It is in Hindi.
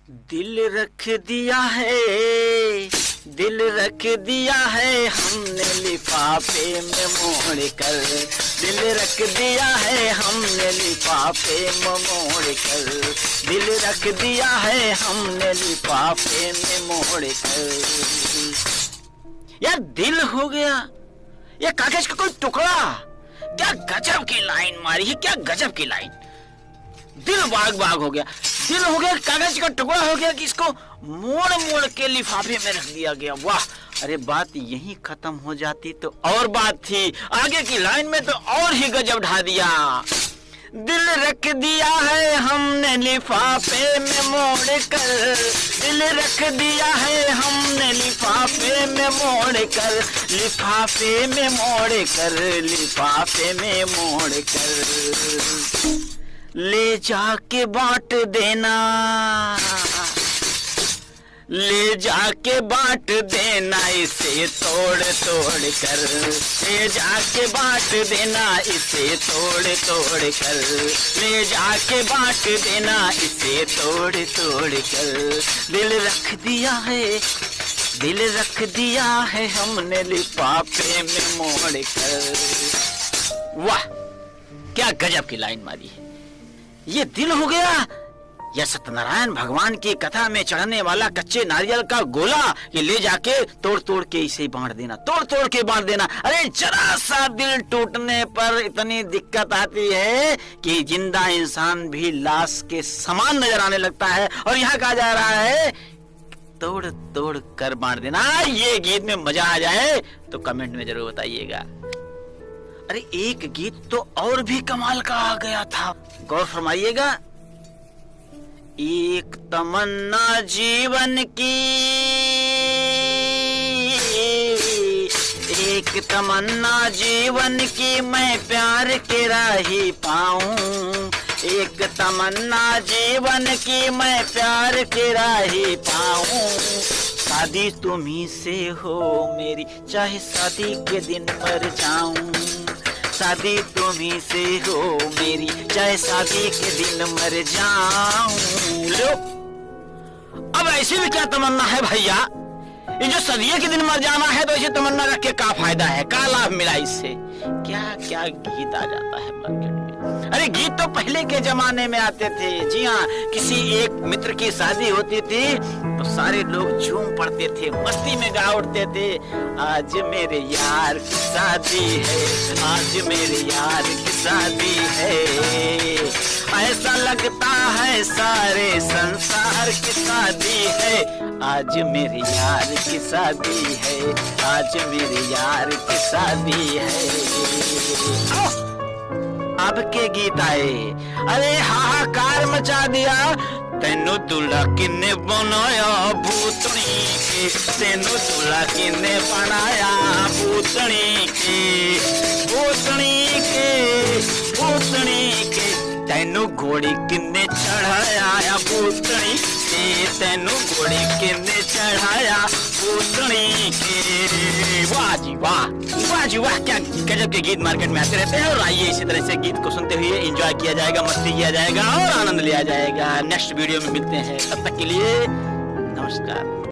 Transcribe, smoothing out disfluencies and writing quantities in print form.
दिल रख दिया है, दिल रख दिया है हमने लिफाफे में मोड़ कर, दिल रख दिया है हमने लिफाफे में मोड़ कर, दिल रख दिया है हमने लिफाफे में मोड़ कर। यार दिल हो गया या कागज का कोई टुकड़ा? क्या गजब की लाइन मारी है, क्या गजब की लाइन। दिल बाग बाग हो गया, दिल हो गया कागज का टुकड़ा हो गया कि इसको मोड़ मोड़ के लिफाफे में रख दिया गया। वाह, अरे बात यहीं खत्म हो जाती तो और बात थी, आगे की लाइन में तो और ही गजब ढा दिया। दिल रख दिया है हमने लिफाफे में मोड़ कर, दिल रख दिया है हमने लिफाफे में मोड़ कर, लिफाफे में मोड़ कर, लिफाफे में मोड़ कर। ले जाके बांट देना, ले जाके बांट देना इसे तोड़ तोड़ कर, ले जाके बांट देना इसे तोड़ तोड़ कर, ले जाके बांट देना इसे तोड़ तोड़ कर। दिल रख दिया है, दिल रख दिया है हमने लिफाफे में मोड़ कर। वाह, क्या गजब की लाइन मारी है। ये दिल हो गया या सत्यनारायण भगवान की कथा में चढ़ने वाला कच्चे नारियल का गोला, ये ले जाके तोड़ तोड़ के इसे बांट देना, तोड़ तोड़ के बांट देना। अरे जरा सा दिल टूटने पर इतनी दिक्कत आती है कि जिंदा इंसान भी लाश के समान नजर आने लगता है, और यहाँ कहा जा रहा है तोड़ तोड़ कर बांट देना। ये गीत में मजा आ जाए तो कमेंट में जरूर बताइएगा। अरे एक गीत तो और भी कमाल का आ गया था, गौर फरमाइएगा। एक तमन्ना जीवन की, एक तमन्ना जीवन की मैं प्यार के राही पाऊं, एक तमन्ना जीवन की मैं प्यार के राही पाऊं। शादी तुम्ही से हो मेरी, चाहे शादी के दिन मर जाऊं, शादी तुम्ही से हो मेरी, चाहे शादी के दिन मर जाऊं। लो, अब ऐसी भी क्या तमन्ना है भैया, ये जो सदिये के दिन मर जाना है तो ऐसी तमन्ना रख के क्या फायदा है, क्या लाभ मिला इससे। क्या क्या गीत आ जाता है मार्केट में। अरे गीत तो पहले के जमाने में आते थे। जी हाँ, किसी एक मित्र की शादी होती थी तो सारे लोग झूम पड़ते थे, मस्ती में गा उठते थे। आज मेरे यार की शादी है, आज मेरे यार की शादी है, ऐसा लगता है सारे संसार की शादी है। आज मेरे यार की शादी है, आज मेरे यार की शादी है। अब के गीत आए, अरे हाहाकार मचा दिया। तेनू दूल्हा किन्ने बनाया भूतनी के, तेनू दूल्हा किन्ने बनाया भूतनी के, भूतनी के, भूतनी के। तेनू घोड़ी किन्ने चढ़ाया भूतनी के, तेनू घोड़ी किन्ने चढ़ाया भूतनी के। वाह जी वाह, वाह जी वाह, क्या गजब के गीत मार्केट में आते रहते हैं। और आइए इसी तरह से गीत को सुनते हुए एंजॉय किया जाएगा, मस्ती किया जाएगा और आनंद लिया जाएगा। नेक्स्ट वीडियो में मिलते हैं, तब तक के लिए नमस्कार।